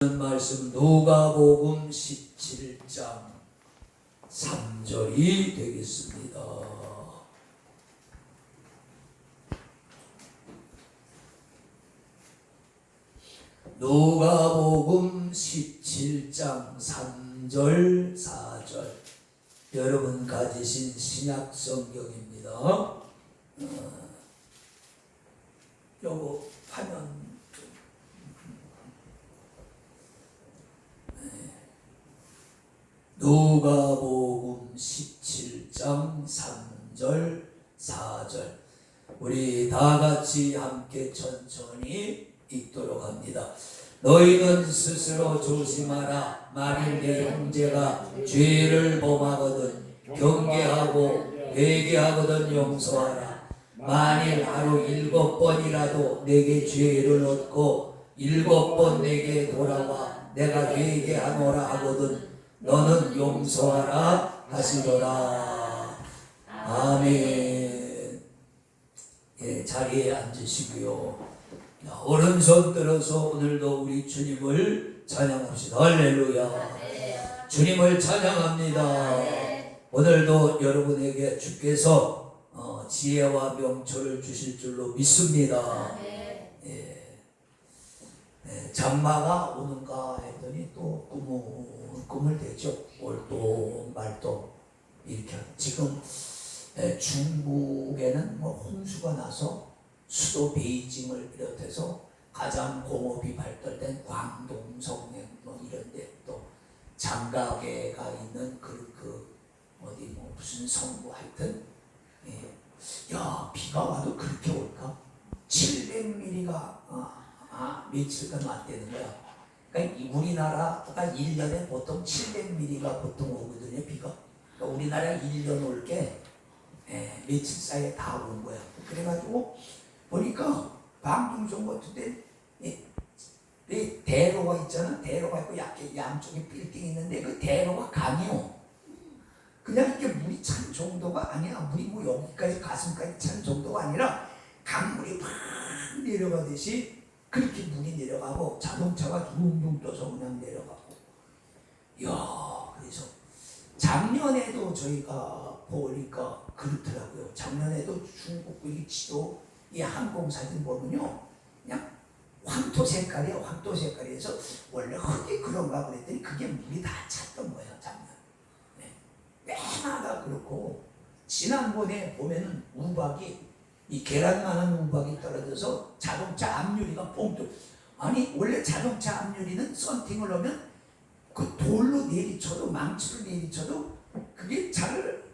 말씀 누가복음 17장 3절이 되겠습니다. 누가복음 17장 3절 4절 여러분 가지신 신약 성경입니다. 요거 화면 누가복음 17장 3절 4절 우리 다같이 함께 천천히 읽도록 합니다. 너희는 스스로 조심하라. 만일 내 형제가 죄를 범하거든 경계하고 회개하거든 용서하라. 만일 하루 7번이라도 내게 죄를 얻고 7번 내게 돌아와 내가 회개하노라 하거든 너는 용서하라 하시더라. 아멘. 예, 자리에 앉으시고요. 오른손 들어서 오늘도 우리 주님을 찬양합시다. 할렐루야. 주님을 찬양합니다. 오늘도 여러분에게 주께서 지혜와 명철을 주실 줄로 믿습니다. 장마가 오는가 했더니 또 꿈을 대죠. 올도 말도 이렇게. 지금 중국에는 홍수가 나서 수도 베이징을 비롯해서 가장 공업이 발달된 광동, 성냉 이런데 또 장가계가 있는 어디 무슨 성구 하여튼 야 비가 와도 그렇게 올까? 700mm가 며칠간 왔다는 거야. 그러니까 우리나라가 1년에 보통 700mm가 보통 오거든요, 비가. 그러니까 우리나라 1년 올 게 며칠 사이에 다 온 거야. 그래가지고 보니까 방송국 같은데 대로가 있잖아. 대로가 있고 양쪽에 빌딩이 있는데 그 대로가 강이요. 그냥 이게 물이 찬 정도가 아니야. 물이 뭐 여기까지 가슴까지 찬 정도가 아니라 강물이 막 내려가듯이 그렇게 물이 내려가고 자동차가 둥둥 떠서 그냥 내려가고. 이야, 그래서 작년에도 저희가 보니까 그렇더라고요. 작년에도 중국 이 지도 이 항공사진 보면요, 그냥 황토 색깔이에요. 황토 색깔이어서 원래 흙이 그런가 그랬더니 그게 물이 다 찼던 거예요, 작년. 매나다 그렇고. 지난번에 보면은 우박이 이 계란만한 우박이 떨어져서 자동차 앞유리가 뻥 뚫려. 아니 원래 자동차 앞유리는 썬팅을 하면 그 돌로 내리쳐도 망치로 내리쳐도 그게 잘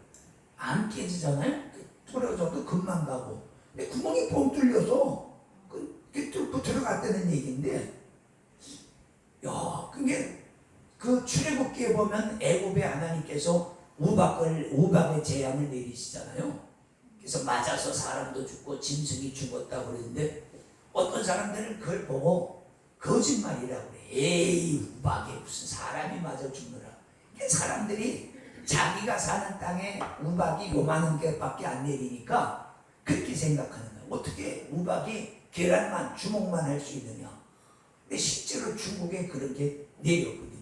안 깨지잖아요. 떨어져도 금방 가고. 근데 구멍이 뻥 뚫려서 그게 뚫고 들어갔다는 얘기인데, 야, 그게 그 출애굽기에 보면 애굽의 하나님께서 우박의 재앙을 내리시잖아요. 그래서 맞아서 사람도 죽고 짐승이 죽었다고 그러는데 어떤 사람들은 그걸 보고 거짓말이라고 그래. 에이, 우박에 무슨 사람이 맞아 죽느라. 사람들이 자기가 사는 땅에 우박이 요만한 개밖에 안 내리니까 그렇게 생각하는 거야. 어떻게 우박이 계란만 주먹만 할 수 있느냐. 근데 실제로 중국에 그런 게 내렸거든요.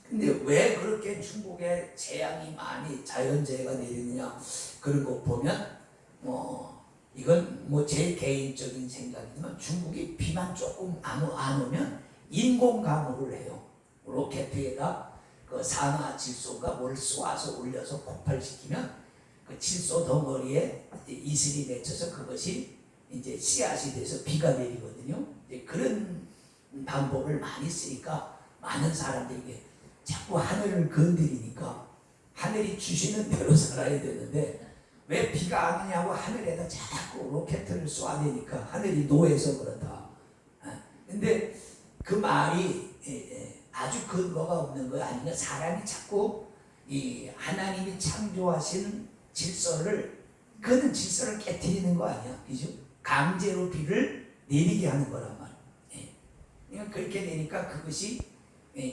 근데 왜 그렇게 중국에 재앙이 많이 자연재해가 내리느냐, 그런 거 보면 이건 제 개인적인 생각이지만 중국이 비만 조금 안 오면 인공강우를 해요. 로켓에다 그 산화 질소가 뭘 쏘아서 올려서 폭발시키면 그 질소 덩어리에 이슬이 맺혀서 그것이 이제 씨앗이 돼서 비가 내리거든요. 그런 방법을 많이 쓰니까 많은 사람들이 자꾸 하늘을 건드리니까 하늘이 주시는 대로 살아야 되는데 왜 비가 안 오냐고 하늘에다 자꾸 로켓을 쏘아대니까 하늘이 노해서 그렇다. 근데 그 말이 아주 근거가 없는 거 아닌가. 사람이 자꾸 이 하나님이 창조하신 질서를, 그는 질서를 깨트리는 거 아니야, 그죠? 강제로 비를 내리게 하는 거란 말이야. 그러니까 그렇게 되니까 그것이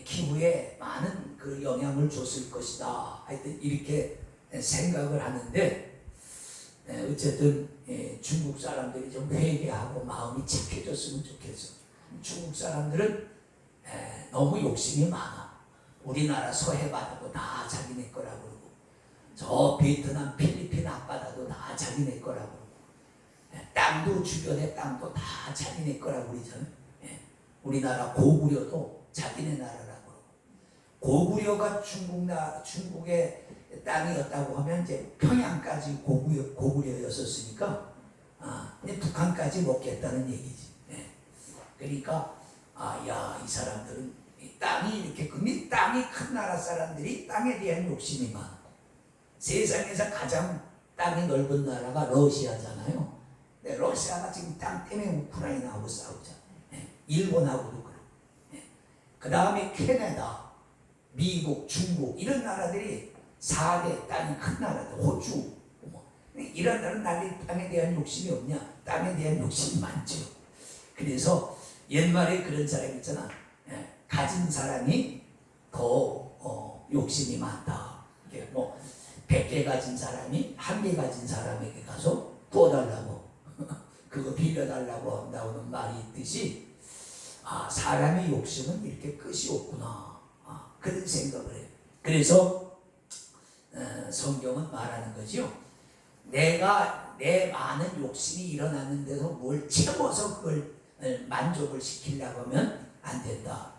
기후에 많은 그 영향을 줬을 것이다. 하여튼 이렇게 생각을 하는데, 어쨌든 중국 사람들이 좀 회개하고 마음이 착해졌으면 좋겠어. 중국 사람들은 너무 욕심이 많아. 우리나라 서해 바다도 다 자기네 거라고 그러고, 저 베트남, 필리핀 앞바다도 다 자기네 거라고 그러고, 땅도 주변의 땅도 다 자기네 거라고 그러잖아요. 우리나라 고구려도 자기네 나라라고 그러고, 고구려가 중국의 땅이었다고 하면 이제 평양까지 고구려였었으니까 근데 북한까지 먹겠다는 얘기지. 그러니까 이 사람들은 이 땅이 이렇게 근데 땅이 큰 나라 사람들이 땅에 대한 욕심이 많아. 세상에서 가장 땅이 넓은 나라가 러시아잖아요. 근데 러시아가 지금 땅 때문에 우크라이나하고 싸우잖아요. 일본하고도 그렇고. 그 다음에 캐나다, 미국, 중국 이런 나라들이 4대 땅이 큰 나라들, 호주 이런 나라는 땅에 대한 욕심이 없냐? 땅에 대한 욕심이 많죠. 그래서 옛말에 그런 사람 있잖아. 가진 사람이 더 욕심이 많다. 이게 뭐 100개 가진 사람이 1개 가진 사람에게 가서 구워달라고 그거 빌려달라고 한다는 말이 있듯이 사람의 욕심은 이렇게 끝이 없구나. 그런 생각을 해요. 그래서 성경은 말하는 거죠. 내가 내 많은 욕심이 일어났는데도 뭘 채워서 그걸 만족을 시키려고 하면 안 된다.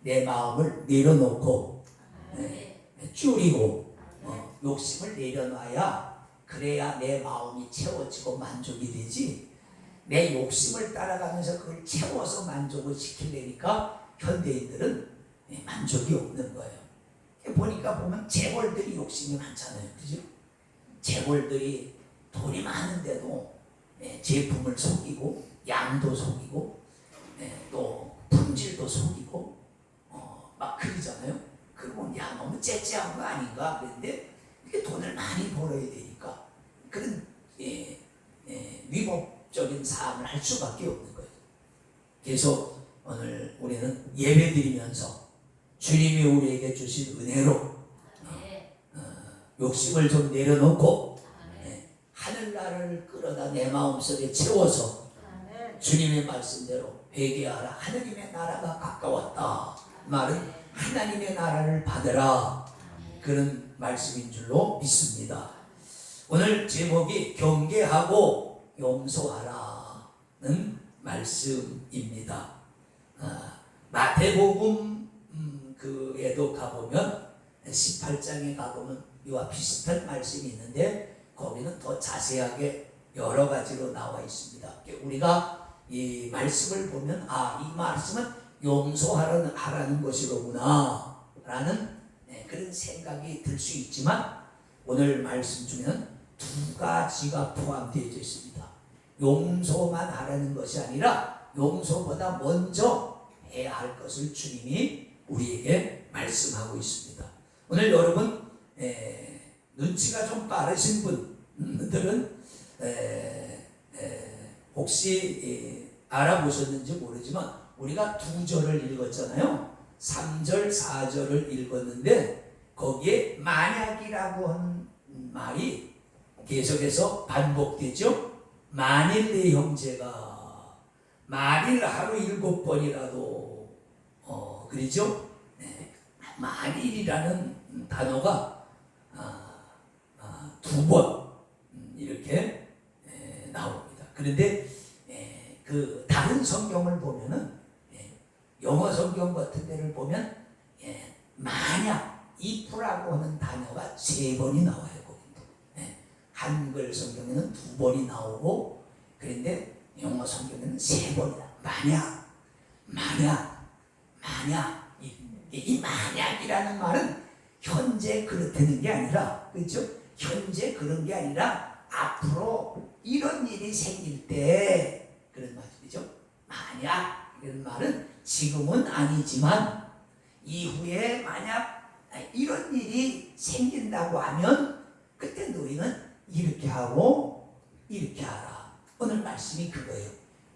내 마음을 내려놓고 줄이고 욕심을 내려놔야 그래야 내 마음이 채워지고 만족이 되지. 내 욕심을 따라가면서 그걸 채워서 만족을 시키려니까 현대인들은 만족이 없는 거예요. 보면 재벌들이 욕심이 많잖아요. 그죠? 재벌들이 돈이 많은데도 제품을 속이고 양도 속이고 또 품질도 속이고 막 그러잖아요. 그러면 너무 째째한 거 아닌가 그런데 이게 돈을 많이 벌어야 되니까 그런 위법적인 삶을 할 수밖에 없는 거예요. 그래서 오늘 우리는 예배 드리면서 주님이 우리에게 주신 은혜로 욕심을 좀 내려놓고 하늘나라를 끌어다 내 마음속에 채워서 주님의 말씀대로 회개하라. 하느님의 나라가 가까웠다. 말은 하나님의 나라를 받으라. 그런 말씀인 줄로 믿습니다. 오늘 제목이 경계하고 용서하라는 말씀입니다. 마태복음 그에도 가보면 18장에 가보면 이와 비슷한 말씀이 있는데 거기는 더 자세하게 여러 가지로 나와 있습니다. 우리가 이 말씀을 보면 이 말씀은 용서하라는 것이로구나 라는 그런 생각이 들 수 있지만 오늘 말씀 중에는 두 가지가 포함되어 있습니다. 용서만 하라는 것이 아니라 용서보다 먼저 해야 할 것을 주님이 우리에게 말씀하고 있습니다. 오늘 여러분 눈치가 좀 빠르신 분들은 혹시 알아보셨는지 모르지만 우리가 두 절을 읽었잖아요. 3절, 4절을 읽었는데 거기에 만약이라고 한 말이 계속해서 반복되죠. 만일 내 형제가 만일 하루 7번이라도 그러죠. 만일이라는 단어가 2번 이렇게 나옵니다. 그런데 그 다른 성경을 보면은 영어 성경 같은 데를 보면 만약 if라고 하는 단어가 3번이 나와요. 한글 성경에는 2번이 나오고 그런데 영어 성경에는 3번이다. 만약 이 만약이라는 말은 현재 그렇다는 게 아니라 그렇죠? 현재 그런 게 아니라 앞으로 이런 일이 생길 때 그런 말이죠. 만약 이런 말은 지금은 아니지만 이후에 만약 이런 일이 생긴다고 하면 그때 너희는 이렇게 하고 이렇게 하라. 오늘 말씀이 그거예요.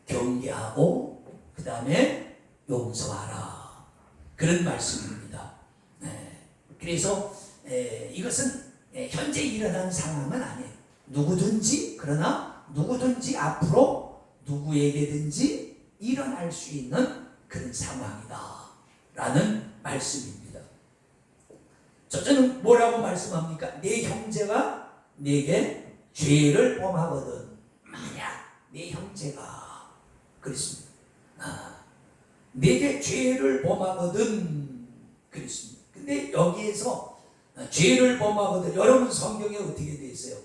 경계하고 그 다음에 용서하라. 그런 말씀입니다. 그래서 이것은 현재 일어난 상황은 아니에요. 누구든지 그러나 누구든지 앞으로 누구에게든지 일어날 수 있는 그런 상황이다 라는 말씀입니다. 저는 뭐라고 말씀합니까? 내 형제가 내게 죄를 범하거든, 만약 내 형제가 그랬습니다. 내게 죄를 범하거든 그랬습니다. 근데 여기에서 죄를 범하거든, 여러분 성경에 어떻게 되어 있어요?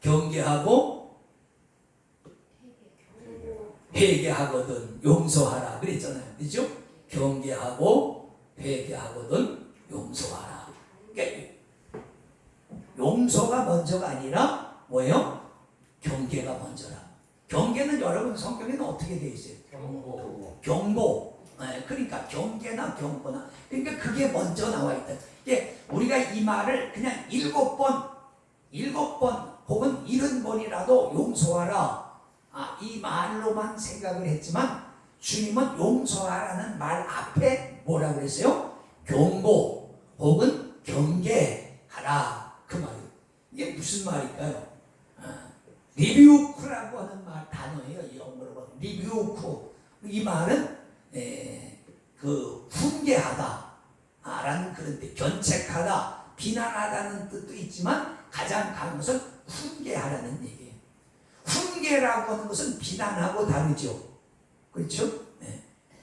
경계하고 회개하거든 용서하라 그랬잖아요. 그렇죠? 경계하고 회개하거든 용서하라. 그러니까 용서가 먼저가 아니라 뭐예요? 경계가 먼저라. 경계는 여러분 성경에는 어떻게 되어 있어요? 경고. 그러니까 경계나 경고나, 그러니까 그게 먼저 나와 있다. 우리가 이 말을 그냥 7번 혹은 70번이라도 용서하라, 이 말로만 생각을 했지만 주님은 용서하라는 말 앞에 뭐라 그랬어요? 경고 혹은 경계하라, 그 말이에요. 이게 무슨 말일까요? 리뷰크라고 하는 단어예요. 영어로 리뷰크. 이 말은 그 훈계하다 라는 그런 뜻, 견책하다, 비난하다는 뜻도 있지만 가장 강한 것은 훈계하라는 얘기예요. 훈계라고 하는 것은 비난하고 다르죠. 그렇죠?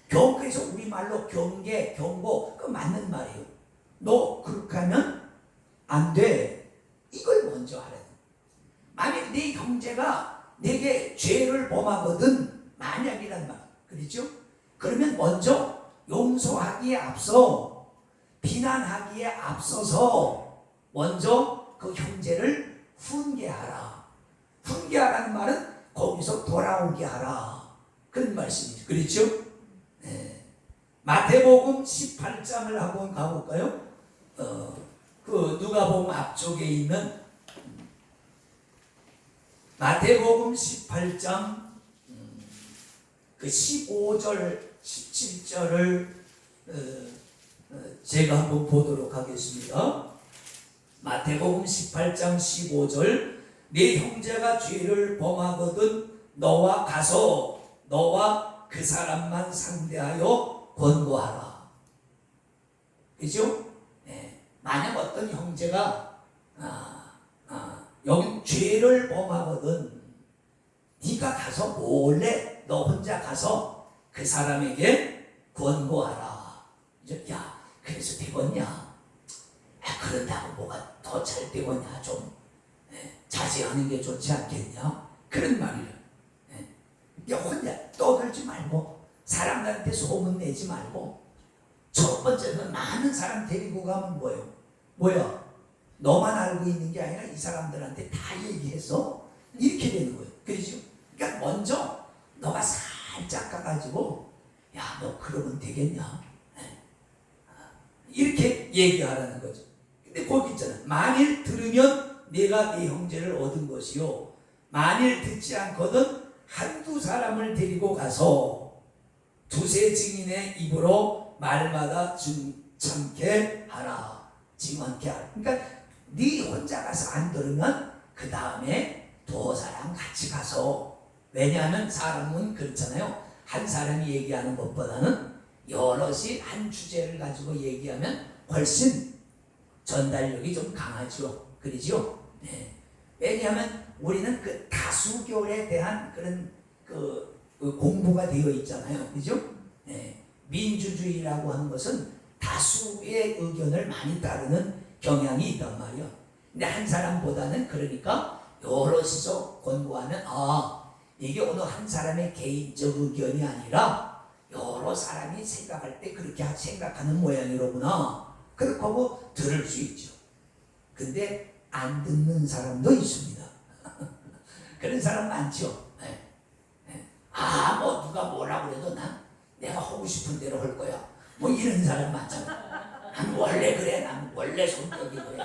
그래서 우리말로 경계, 경고, 그 맞는 말이에요. 너 그렇게 하면 안 돼, 이걸 먼저 하라. 만약 네 형제가 내게 죄를 범하거든, 만약이란 말, 그렇죠? 그러면 먼저 용서하기에 앞서, 비난하기에 앞서서 먼저 그 형제를 훈계하라. 훈계하라는 말은 거기서 돌아오게 하라, 그런 말씀이죠. 그렇죠? 마태복음 18장을 한번 가볼까요? 그 누가복음 앞쪽에 있는 마태복음 18장 그 15절 17절을 제가 한번 보도록 하겠습니다. 마태복음 18장 15절, 네 형제가 죄를 범하거든 너와 가서 너와 그 사람만 상대하여 권고하라. 그죠? 만약 어떤 형제가 여기 죄를 범하거든, 네가 가서 몰래 너 혼자 가서 그 사람에게 권고하라. 야, 그래서 되겠냐? 그런다고 뭐가 더 잘 되겠냐? 좀 자제하는 게 좋지 않겠냐? 그런 말이야. 혼자 떠들지 말고, 사람들한테 소문내지 말고, 첫 번째는 많은 사람 데리고 가면 뭐야? 너만 알고 있는 게 아니라 이 사람들한테 다 얘기해서 이렇게 되는 거예요. 그렇죠? 그러니까 먼저 너가 살짝 가가지고, 야, 너 그러면 되겠냐? 이렇게 얘기하라는 거죠. 근데 거기 있잖아. 만일 들으면 내가 네 형제를 얻은 것이요, 만일 듣지 않거든 한두 사람을 데리고 가서 두세 증인의 입으로 말마다 참게 하라, 증언케 하라. 그러니까 네 혼자 가서 안 들으면 그 다음에 두 사람 같이 가서, 왜냐하면 사람은 그렇잖아요. 한 사람이 얘기하는 것보다는 여럿이 한 주제를 가지고 얘기하면 훨씬 전달력이 좀 강하죠. 그러죠? 왜냐하면 우리는 그 다수결에 대한 그런 그 공부가 되어 있잖아요. 그죠? 민주주의라고 하는 것은 다수의 의견을 많이 따르는 경향이 있단 말이에요. 근데 한 사람보다는, 그러니까 여럿이서 권고하면 이게 오늘 한 사람의 개인적 의견이 아니라 여러 사람이 생각할 때 그렇게 생각하는 모양이로구나, 그렇게 하고 들을 수 있죠. 근데 안 듣는 사람도 있습니다. 그런 사람 많죠. 뭐 누가 뭐라 그래도 난 내가 하고 싶은 대로 할 거야, 뭐 이런 사람 많잖아. 난 원래 그래, 난 원래 성격이 그래.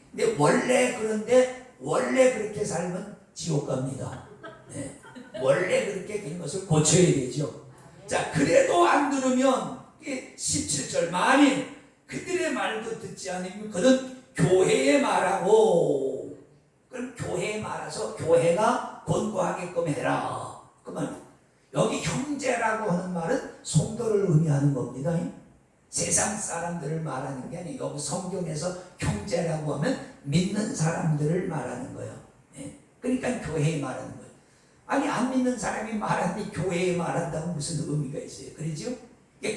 근데 원래 그렇게 살면 지옥 갑니다. 원래 그렇게 된 것을 고쳐야 되죠. 자, 그래도 안 들으면 17절, 만일 그들의 말도 듣지 않으면 그는 교회에 말하고, 그럼 교회에 말아서 교회가 권고하게끔 해라. 그러면 여기 형제라고 하는 말은 성도를 의미하는 겁니다. 세상 사람들을 말하는 게 아니에요. 여기 성경에서 형제라고 하면 믿는 사람들을 말하는 거예요. 그러니까 교회에 말하는 거예요. 아니 안 믿는 사람이 말하는데 교회에 말한다고 무슨 의미가 있어요? 그러죠?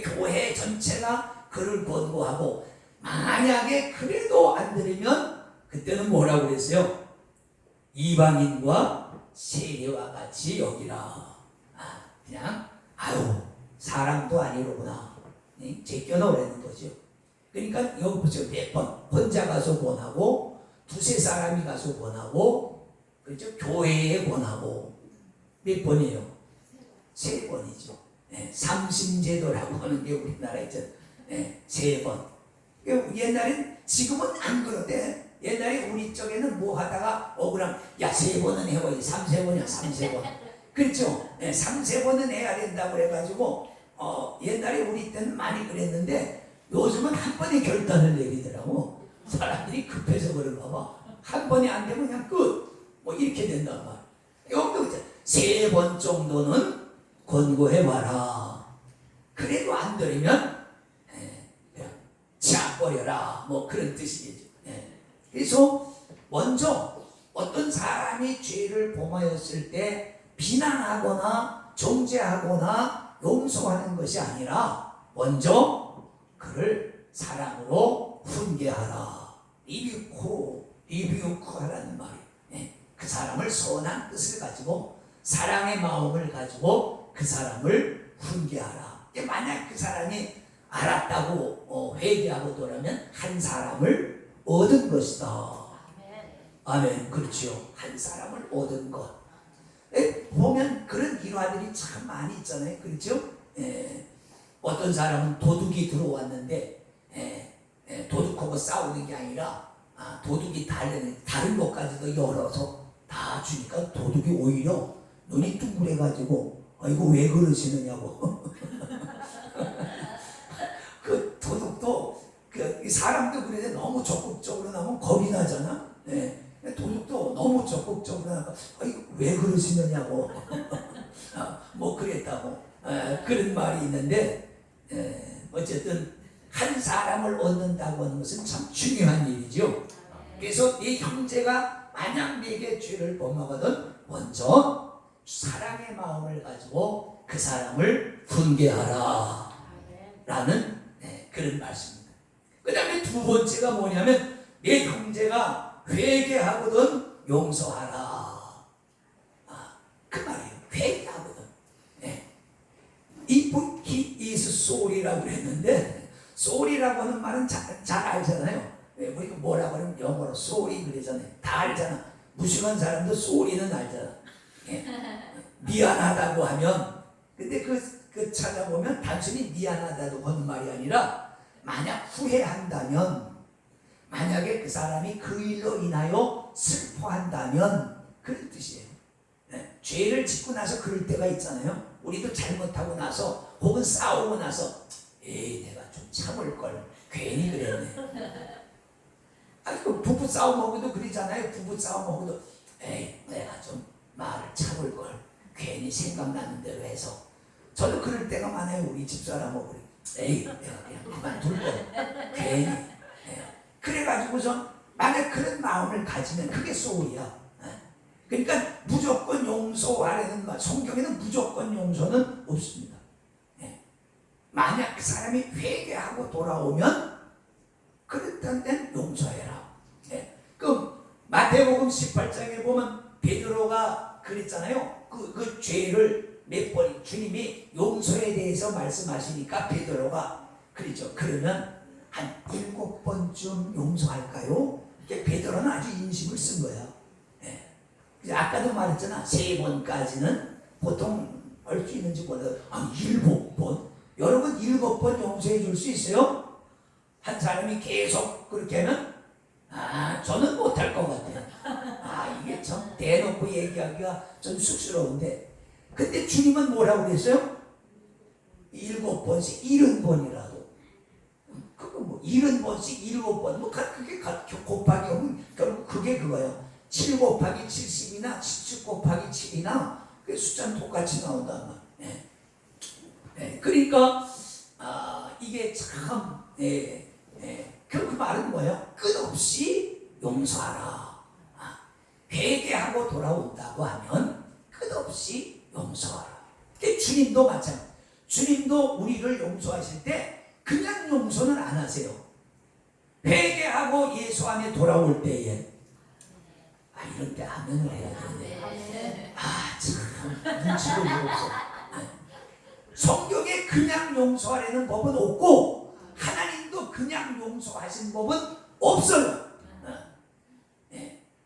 교회 전체가 그를 권고하고 만약에 그래도 안 들으면 그때는 뭐라고 그랬어요? 이방인과 세리와 같이 여기라. 그냥 아유 사람도 아니로구나 제껴놓으라는 거죠. 그러니까 여기 보세요. 몇 번 혼자 가서 권하고 두세 사람이 가서 권하고 그렇죠? 교회에 권하고 몇 번이에요? 세 번이죠. 삼심제도라고 하는 게 우리나라에 있죠. 세 번. 옛날엔 지금은 안 그러대. 옛날에 우리 쪽에는 뭐 하다가 억울함 야 세 번은 해봐야지. 3세 번이야 3세 번. 그렇죠? 3세 번은 해야 된다고 그래가지고 옛날에 우리 때는 많이 그랬는데 요즘은 한 번에 결단을 내리더라고. 사람들이 급해서 그런가 봐. 한 번에 안 되면 그냥 끝. 뭐 이렇게 된단 말이야. 여기도 3번 정도는 권고해봐라. 그래도 안 들으면 그냥 치아버려라. 뭐 그런 뜻이겠죠. 그래서 먼저 어떤 사람이 죄를 범하였을 때 비난하거나 정죄하거나 용서하는 것이 아니라 먼저 그를 사랑으로 훈계하라. 리뷰크 하라는 말이에요. 그 사람을 선한 뜻을 가지고 사랑의 마음을 가지고 그 사람을 훈계하라. 만약 그 사람이 알았다고 회개하고 돌아오면 한 사람을 얻은 것이다. 아멘. 그렇죠. 한 사람을 얻은 것. 보면 그런 일화들이 참 많이 있잖아요. 그렇죠? 어떤 사람은 도둑이 들어왔는데 도둑하고 싸우는 게 아니라 도둑이 다른 것까지도 열어서 다 주니까 도둑이 오히려 눈이 둥그레가지고 이거 왜 그러시느냐고. 그 도둑도 사람도 그래 너무 적극적으로 나면 겁이 나잖아. 도둑도 너무 적극적으로 나니까 이거 왜 그러시느냐고. 뭐 그랬다고. 그런 말이 있는데 어쨌든 한 사람을 얻는다고 하는 것은 참 중요한 일이죠. 그래서 네 형제가 만약 네게 죄를 범하거든 먼저 사랑의 마음을 가지고 그 사람을 훈계하라 라는 그런 말씀입니다. 그 다음에 두 번째가 뭐냐면 내 형제가 회개하거든 용서하라. 그 말이에요. 회개하거든. He is sorry라고 그랬는데 sorry라고 하는 말은 잘 알잖아요. 우리가 뭐라고 하면 영어로 sorry 그러잖아요. 다 알잖아. 무식한 사람도 sorry는 알잖아. 미안하다고 하면 근데 그 찾아보면 단순히 미안하다고 하는 말이 아니라 만약 후회한다면 만약에 그 사람이 그 일로 인하여 슬퍼한다면 그런 뜻이에요. 죄를 짓고 나서 그럴 때가 있잖아요. 우리도 잘못하고 나서 혹은 싸우고 나서 내가 좀 참을걸 괜히 그랬네. 아니 그 부부 싸움하고도 그러잖아요. 부부 싸움하고도 내가 좀 말을 참을걸 괜히 생각나는 대로 해서 저도 그럴 때가 많아요. 우리 집사람하고 내가 그냥 그만둘걸 괜히 그래가지고서 만약 그런 마음을 가지면 그게 소울이야. 그러니까 무조건 용서하라는 말 성경에는 무조건 용서는 없습니다. 만약 그 사람이 회개하고 돌아오면 그랬던 데는 용서해라. 그 마태복음 18장에 보면 베드로가 그랬잖아요. 그 죄를 몇 번 주님이 용서에 대해서 말씀하시니까 베드로가 그러죠. 그러면 한 7번쯤 용서할까요? 베드로는 아주 인심을 쓴 거야. 아까도 말했잖아. 3번까지는 보통 할 수 있는지 몰라요. 7번. 여러분 7번 용서해 줄 수 있어요? 한 사람이 계속 그렇게 하면 저는 못할 것 같아요. 이게 참 대놓고 얘기하기가 좀 쑥스러운데 근데 주님은 뭐라고 그랬어요? 7번씩 70번이라도 그거 뭐 70번씩 7번 뭐 그게 곱하기 하면 결국 그게 그거예요. 7 곱하기 70이나 77 곱하기 7이나 그 숫자는 똑같이 나온단 말이야. 그러니까 이게 참 그 말은 뭐예요? 끝없이 용서하라. 회개하고 돌아온다고 하면 끝없이 용서하라. 주님도 마찬가지. 주님도 우리를 용서하실 때 그냥 용서는 안 하세요. 회개하고 예수 안에 돌아올 때에 이런 때 아멘을 해야 되는데 참 눈치가 없어. 성경에 그냥 용서하려는 법은 없고 하나님도 그냥 용서하신 법은 없어요.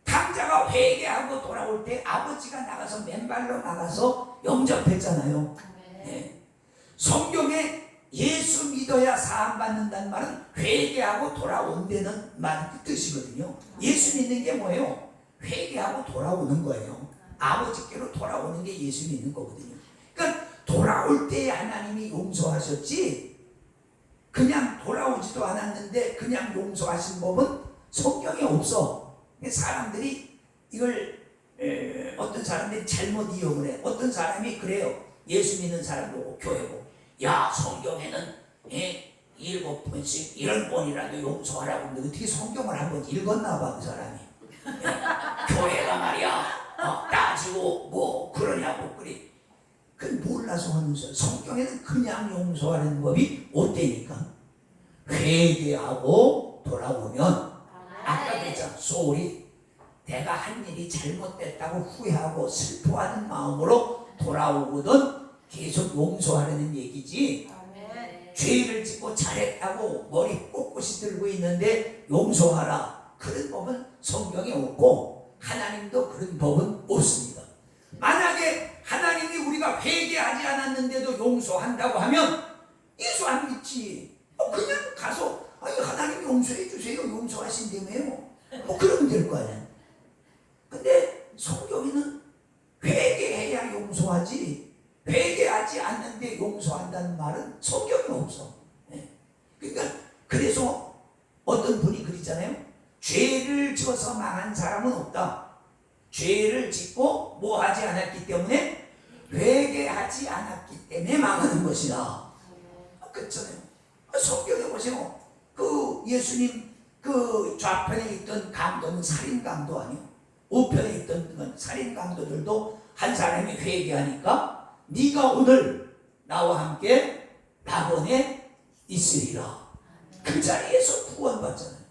강자가 회개하고 돌아올 때 아버지가 나가서 맨발로 나가서 영접했잖아요. 성경에 예수 믿어야 사함받는다는 말은 회개하고 돌아온다는 말 뜻이거든요. 예수 믿는 게 뭐예요? 회개하고 돌아오는 거예요. 아버지께로 돌아오는 게 예수 믿는 거거든요. 그러니까 돌아올 때 하나님이 용서하셨지 그냥 돌아오지도 않았는데 그냥 용서하신 법은 성경에 없어. 사람들이 이걸 어떤 사람들이 잘못 이용을 해. 어떤 사람이 그래요. 예수 믿는 사람도 교회고 야 성경에는 7번씩 10번이라도 용서하라고 하는데 어떻게 성경을 한번 읽었나 봐 그 사람이. 교회가 말이야 따지고 뭐 그러냐고 그래. 그건 몰라서 하는 소리야. 성경에는 그냥 용서하는 법이 없다니까. 회개하고 돌아오면 아까 그랬잖아. 소리 내가 한 일이 잘못됐다고 후회하고 슬퍼하는 마음으로 돌아오거든 계속 용서하려는 얘기지. 죄를 짓고 잘했다고 머리 꼿꼿이 들고 있는데 용서하라 그런 법은 성경에 없고 하나님도 그런 법은 없습니다. 만약에 하나님이 우리가 회개하지 않았는데도 용서한다고 하면 예수 안 믿지. 그냥 가서 하나님 용서해 주세요. 용서하신다며요. 그러면 될 거 아니야. 근데 성경에는 회개해야 용서하지 회개하지 않는데 용서한다는 말은 성경에 없어. 그러니까 그래서 어떤 분이 그러잖아요. 죄를 지어서 망한 사람은 없다. 죄를 짓고 뭐 하지 않았기 때문에 회개하지 않았기 때문에 망하는 것이다. 그렇잖아요. 성경에 보세요. 그 예수님 그 좌편에 있던 강도는 살인 강도 아니에요. 우편에 있던 살인 강도들도 한 사람이 회개하니까 네가 오늘 나와 함께 낙원에 있으리라. 그 자리에서 구원받잖아요.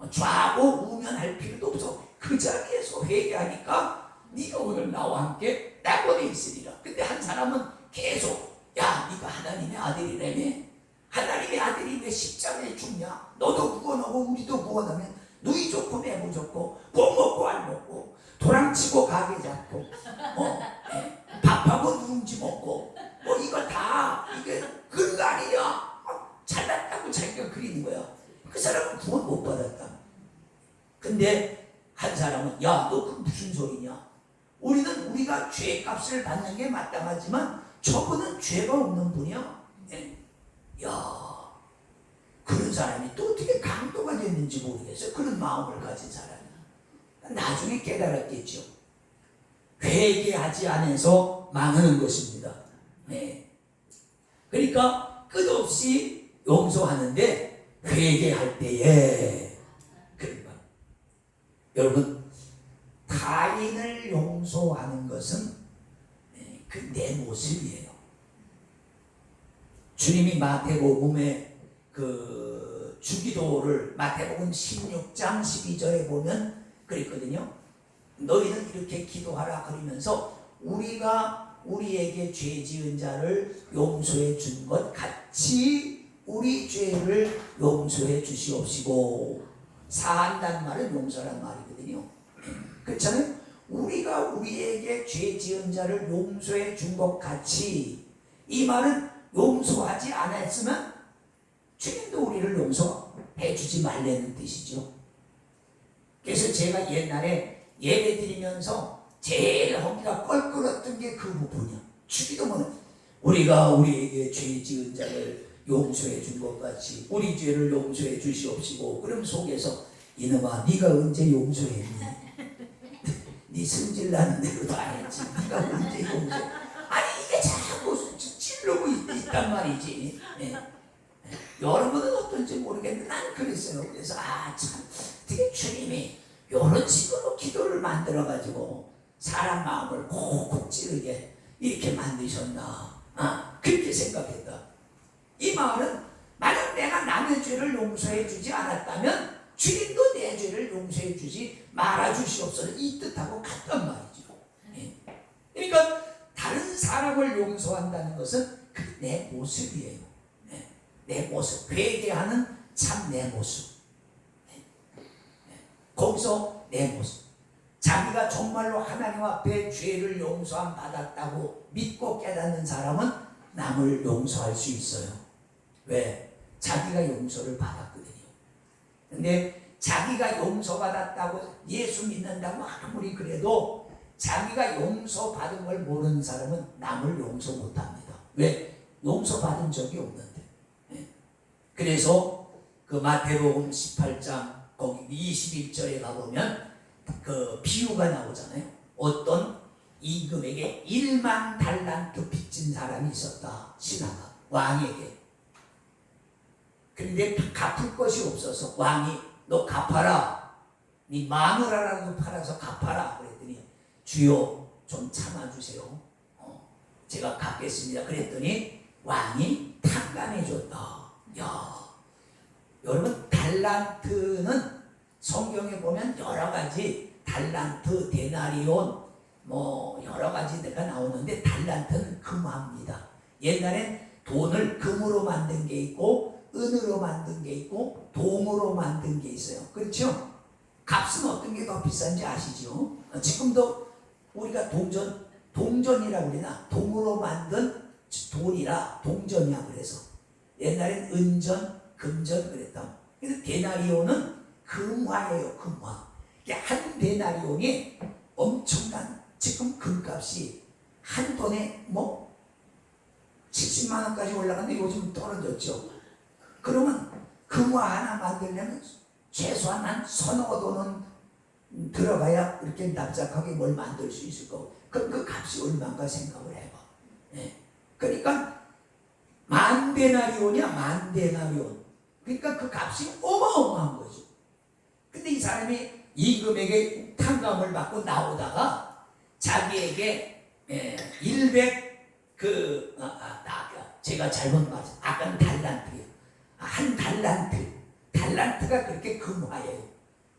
좌고 우면할 필요도 없어. 그 자리에서 회개하니까 네가 오늘 나와 함께 낙원에 있으리라. 근데 한 사람은 계속 야 네가 하나님의 아들이라며. 하나님의 아들이 왜 십자가에 죽냐? 너도 구원하고 우리도 구원하면 누이 좋고 매부 좋고 복 먹고 안 먹고 도랑치고 가게 잡고 밥하고 누룽지 먹고 이거 다 이게 그런 거 아니냐? 잘났다고 자기가 그리는 거야. 그 사람은 구원 못 받았다. 근데 한 사람은 야 너 그 무슨 소리냐? 우리는 우리가 죄값을 받는 게 마땅하지만 저분은 죄가 없는 분이야. 야 그런 사람이 또 어떻게 강도가 됐는지 모르겠어요. 그런 마음을 가진 사람이 나중에 깨달았겠죠. 회개하지 않아서 망하는 것입니다. 그러니까 끝없이 용서하는데 회개할 때에 그러니까 여러분 타인을 용서하는 것은 그 내 모습이에요. 주님이 마태복음에 그 주기도를 마태복음 16장 12절에 보면 그랬거든요. 너희는 이렇게 기도하라 그러면서 우리가 우리에게 죄 지은 자를 용서해 준 것 같이 우리 죄를 용서해 주시옵시고. 사한다는 말은 용서란 말이거든요. 그렇잖아요. 우리가 우리에게 죄 지은 자를 용서해 준 것 같이. 이 말은 용서하지 않았으면 주님도 우리를 용서해 주지 말라는 뜻이죠. 그래서 제가 옛날에 예배 드리면서 제일 허기가 껄끄렀던 게 그 부분이야. 주기도문은 우리가 우리에게 죄 지은 자를 용서해 준 것 같이 우리 죄를 용서해 주시옵시고. 그럼 속에서 이놈아 네가 언제 용서했니? 네 승질 나는 대로 다 했지. 네가 언제 용서해? 아니 이게 같단 말이지. 예. 여러분은 어떤지 모르겠는데 난 그랬어요. 그래서 참 되게 주님이 이런 식으로 기도를 만들어 가지고 사람 마음을 콕콕 찌르게 이렇게 만드셨나. 그렇게 생각했다. 이 말은 만약 내가 남의 죄를 용서해 주지 않았다면 주님도 내 죄를 용서해 주지 말아 주시옵소서 이 뜻하고 같단 말이죠. 예. 그러니까 다른 사람을 용서한다는 것은 내 모습이에요. 예. 내 모습, 회개하는 참 내 모습. 예. 예. 거기서 내 모습. 자기가 정말로 하나님 앞에 죄를 용서함 받았다고 믿고 깨닫는 사람은 남을 용서할 수 있어요. 왜? 자기가 용서를 받았거든요. 근데 자기가 용서받았다고 예수 믿는다고 아무리 그래도 자기가 용서받은 걸 모르는 사람은 남을 용서 못합니다. 왜? 용서받은 적이 없는데. 예. 그래서 그 마태복음 18장 거기 21절에 가보면 그 비유가 나오잖아요. 어떤 임금에게 1만 달란트 빚진 사람이 있었다. 신하가 왕에게. 근데 갚을 것이 없어서 왕이 너 갚아라. 네 마누라라도 팔아서 갚아라. 그랬더니 주여 좀 참아주세요. 제가 갚겠습니다. 그랬더니 왕이 탕감해줬다. 야, 여러분 달란트는 성경에 보면 여러 가지 달란트, 데나리온 뭐 여러 가지가 나오는데 달란트는 금화입니다. 옛날엔 돈을 금으로 만든 게 있고 은으로 만든 게 있고 동으로 만든 게 있어요. 그렇죠? 값은 어떤 게 더 비싼지 아시죠? 지금도 우리가 동전이라고 그러나 동으로 만든 돈이라 동전이야. 그래서 옛날엔 은전, 금전 그랬다. 그래서 데나리온은 금화예요. 금화. 한 데나리온이 엄청난 지금 금값이 한 돈에 뭐 70만 원까지 올라갔는데 요즘 떨어졌죠. 그러면 금화 하나 만들려면 최소한 한 서너 돈은 들어가야 이렇게 납작하게 뭘 만들 수 있을 거고. 그럼 그 값이 얼마인가 생각을 해봐. 예. 그러니까 만 데나리온이야. 만 데나리온. 그러니까 그 값이 어마어마한 거죠. 근데 이 사람이 임금에게 탕감을 받고 나오다가 자기에게 100 제가 잘못 말했어요. 아까는 달란트예요. 한 달란트가 그렇게 금화예요.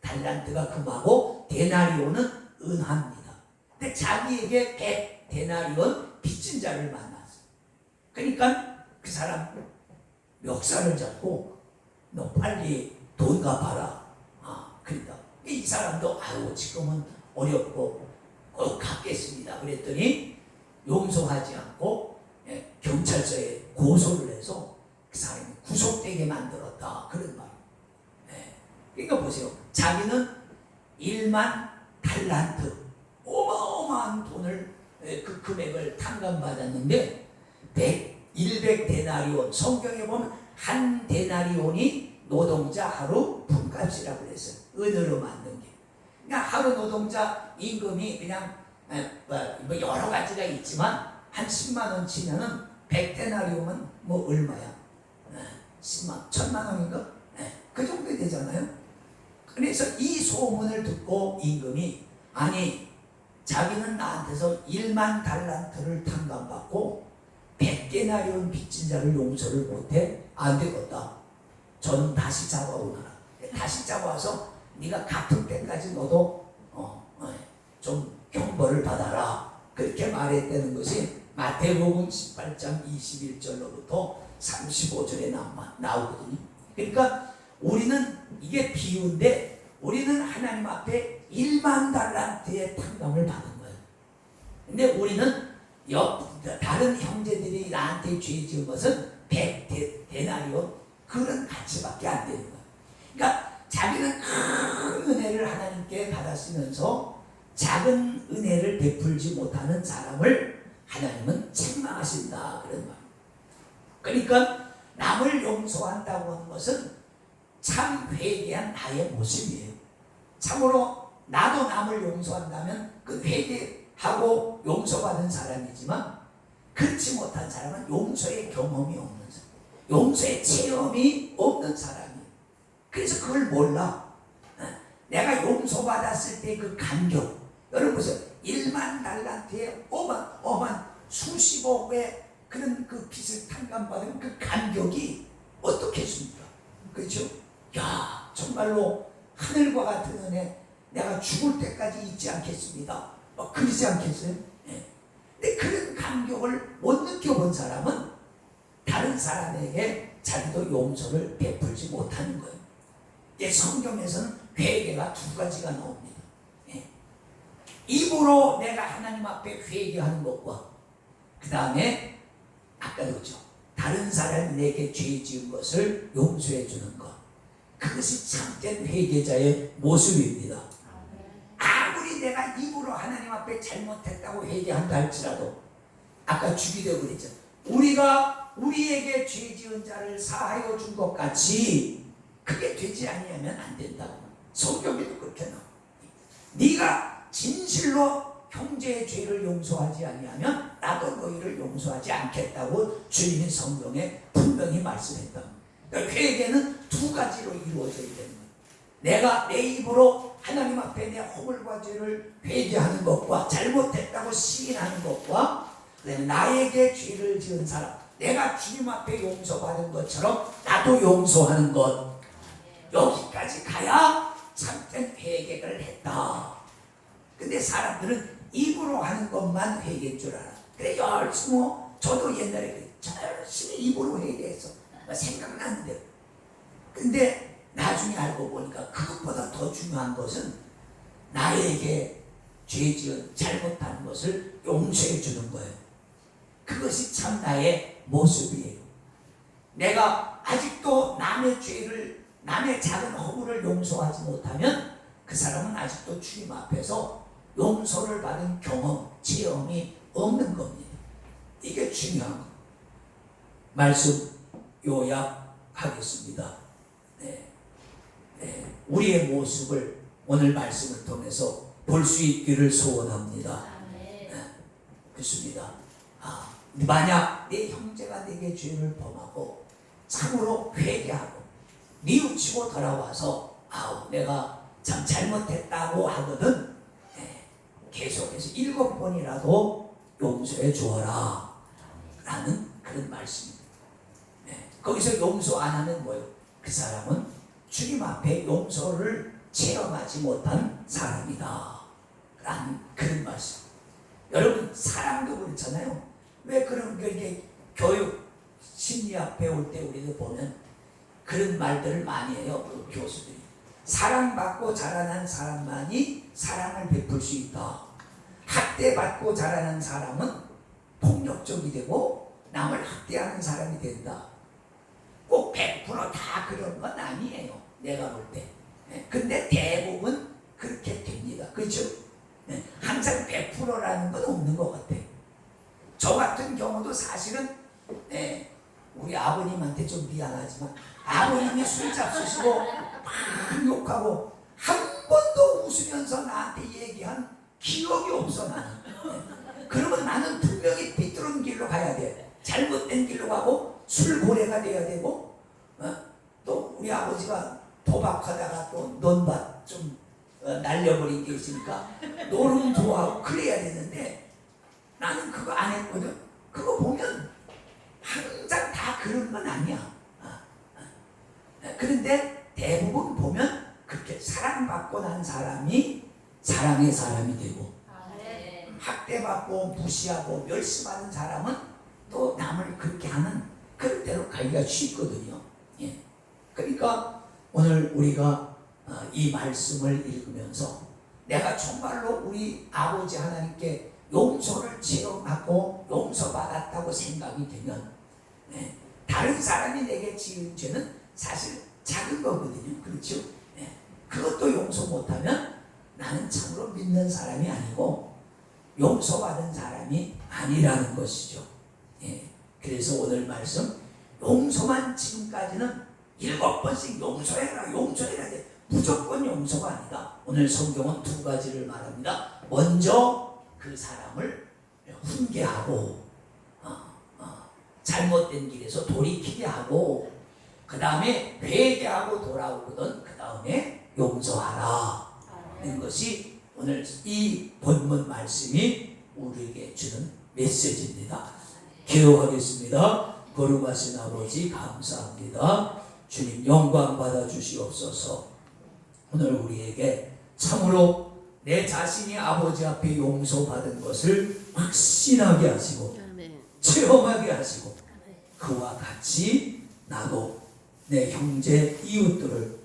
달란트가 금화고 데나리온은 은화입니다. 근데 자기에게 100 데나리온 빚진 자를 만났어요. 그러니까 그 사람 멱살을 잡고 너 빨리 돈 갚아라. 그러니까 이 사람도 지금은 어렵고 갚겠습니다. 그랬더니 용서하지 않고 경찰서에 고소를 해서 그 사람이 구속되게 만들었다. 그런 말. 그러니까 보세요. 자기는 1만 달란트 어마어마한 돈을 그 금액을 탕감받았는데 100 데나리온 성경에 보면 한 데나리온이 노동자 하루 품값이라고 그랬어요. 은으로 만든 게. 그러니까 하루 노동자 임금이 그냥 뭐 여러 가지가 있지만 한 10만 원 치면은 100 데나리온은 뭐 얼마야? 10만, 1000만 원인가? 그 정도 되잖아요. 그래서 이 소문을 듣고 임금이 자기는 나한테서 1만 달란트를 탕감받고 100 데나리온 빚진 자를 용서를 못해? 안 되겠다. 저는 다시 잡아오너라. 다시 잡아와서 네가 갚을 때까지 너도 좀 형벌을 받아라. 그렇게 말했다는 것이 마태복음 18장 21절로부터 35절에 나오거든요. 그러니까 우리는 이게 비유인데 우리는 하나님 앞에 1만 달란트의 탕감을 받은 거예요. 근데 우리는 다른 형제들이 나한테 죄 지은 것은 100 데나리온 그런 가치밖에 안 되는 거예요. 그러니까 자기는 큰 은혜를 하나님께 받았으면서 작은 은혜를 베풀지 못하는 사람을 하나님은 책망하신다. 그런 말. 그러니까 남을 용서한다고 하는 것은 참 회개한 나의 모습이에요. 참으로 나도 남을 용서한다면 그 회개하고 용서받은 사람이지만 그렇지 못한 사람은 용서의 경험이 없는 사람, 용서의 체험이 없는 사람이에요. 그래서 그걸 몰라. 내가 용서받았을 때 그 감격, 여러분 보세요. 1만 달란트에 어만 수십억의 그런 그 빚을 탕감받은 그 감격이 어떻겠습니까? 그렇죠? 야, 정말로 하늘과 같은 은혜, 내가 죽을 때까지 잊지 않겠습니다. 그러지 않겠어요? 네. 근데 그런 감격을 못 느껴본 사람은 다른 사람에게 자기도 용서를 베풀지 못하는 거예요. 이제 성경에서는 회개가 두 가지가 나옵니다. 네. 입으로 내가 하나님 앞에 회개하는 것과 그 다음에 아까도 그렇죠. 다른 사람이 내게 죄 지은 것을 용서해 주는 것. 그것이 참된 회개자의 모습입니다. 아무리 내가 입으로 하나님 앞에 잘못했다고 회개한다 할지라도 아까 주기도 그랬죠. 우리가 우리에게 죄 지은 자를 사하여 준 것 같이 그게 되지 아니하면 안 된다고. 성경에도 그렇게 나와. 네가 진실로 형제의 죄를 용서하지 아니하면 나도 너희를 용서하지 않겠다고 주님이 성경에 분명히 말씀했다. 그러니까 회개는 두 가지로 이루어져야 되는 거예요. 내가 내 입으로 하나님 앞에 내 허물과 죄를 회개하는 것과 잘못했다고 시인하는 것과 그다음에 나에게 죄를 지은 사람, 내가 주님 앞에 용서받은 것처럼 나도 용서하는 것, 여기까지 가야 참된 회개를 했다. 근데 사람들은 입으로 하는 것만 회개인 줄 알아. 그래 열심히 저도 옛날에 열심히 입으로 회개했어. 생각나는 대로. 근데 나중에 알고 보니까 그것보다 더 중요한 것은 나에게 죄 지은 잘못한 것을 용서해 주는 거예요. 그것이 참 나의 모습이에요. 내가 아직도 남의 죄를, 남의 작은 허물을 용서하지 못하면 그 사람은 아직도 주님 앞에서 용서를 받은 경험, 체험이 없는 겁니다. 이게 중요한 거. 말씀 요약하겠습니다. 우리의 모습을 오늘 말씀을 통해서 볼 수 있기를 소원합니다. 그렇습니다. 만약 내 형제가 내게 죄를 범하고 참으로 회개하고 뉘우치고 돌아와서 내가 참 잘못했다고 하거든, 계속해서 7번이라도 용서해 주어라 라는 그런 말씀입니다. 거기서 용서 안 하면 뭐예요? 그 사람은 주님 앞에 용서를 체험하지 못한 사람이다 라는 그런 말씀. 여러분 사람도 그렇잖아요. 왜 그런 게 교육 심리학 배울 때 우리도 보면 그런 말들을 많이 해요. 그 교수들이 사랑받고 자라난 사람만이 사랑을 베풀 수 있다. 학대받고 자라는 사람은 폭력적이 되고 남을 학대하는 사람이 된다. 꼭 100%다 그런 건 아니에요. 내가 볼 때. 근데 대부분 그렇게 됩니다. 그렇죠? 항상 100%라는 건 없는 것 같아요. 저 같은 경우도 사실은 우리 아버님한테 좀 미안하지만 아버님이 술 잡수시고 막 욕하고 한 번도 웃으면서 나한테 얘기한 기억이 없어 나는. 그러면 나는 분명히 삐뚤은 길로 가야 돼. 잘못된 길로 가고 술고래가 돼야 되고 또 우리 아버지가 도박하다가 또 논밭 좀 날려버린 게 있으니까 노름 좋아하고 그래야 되는데 나는 그거 안 했거든. 그거 보면 항상 다 그런 건 아니야. 그런데 대부분 보면 그렇게 사랑받고 난 사람이 사랑의 사람이 되고 학대받고 무시하고 멸시받은 사람은 또 남을 그렇게 하는 그런 대로 가기가 쉽거든요. 그러니까 오늘 우리가 이 말씀을 읽으면서 내가 정말로 우리 아버지 하나님께 용서를 체험하고 용서받았다고 생각이 되면 다른 사람이 내게 지은 죄는 사실 작은 거거든요. 그렇죠? 그것도 용서 못하면 나는 참으로 믿는 사람이 아니고 용서받은 사람이 아니라는 것이죠. 그래서 오늘 말씀 용서만 지금까지는 7번씩 용서해라 돼. 무조건 용서가 아니다. 오늘 성경은 두 가지를 말합니다. 먼저 그 사람을 훈계하고 잘못된 길에서 돌이키게 하고 그 다음에 회개하고 돌아오거든 그 다음에 용서하라 하는 것이 오늘 이 본문 말씀이 우리에게 주는 메시지입니다. 기도하겠습니다. 거룩하신 아버지 감사합니다. 주님 영광 받아 주시옵소서. 오늘 우리에게 참으로 내 자신이 아버지 앞에 용서받은 것을 확신하게 하시고 체험하게 하시고 그와 같이 나도 내 형제 이웃들을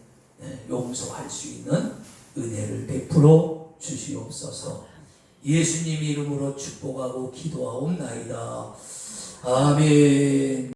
용서할 수 있는 은혜를 베풀어 주시옵소서. 예수님 이름으로 축복하고 기도하옵나이다. 아멘.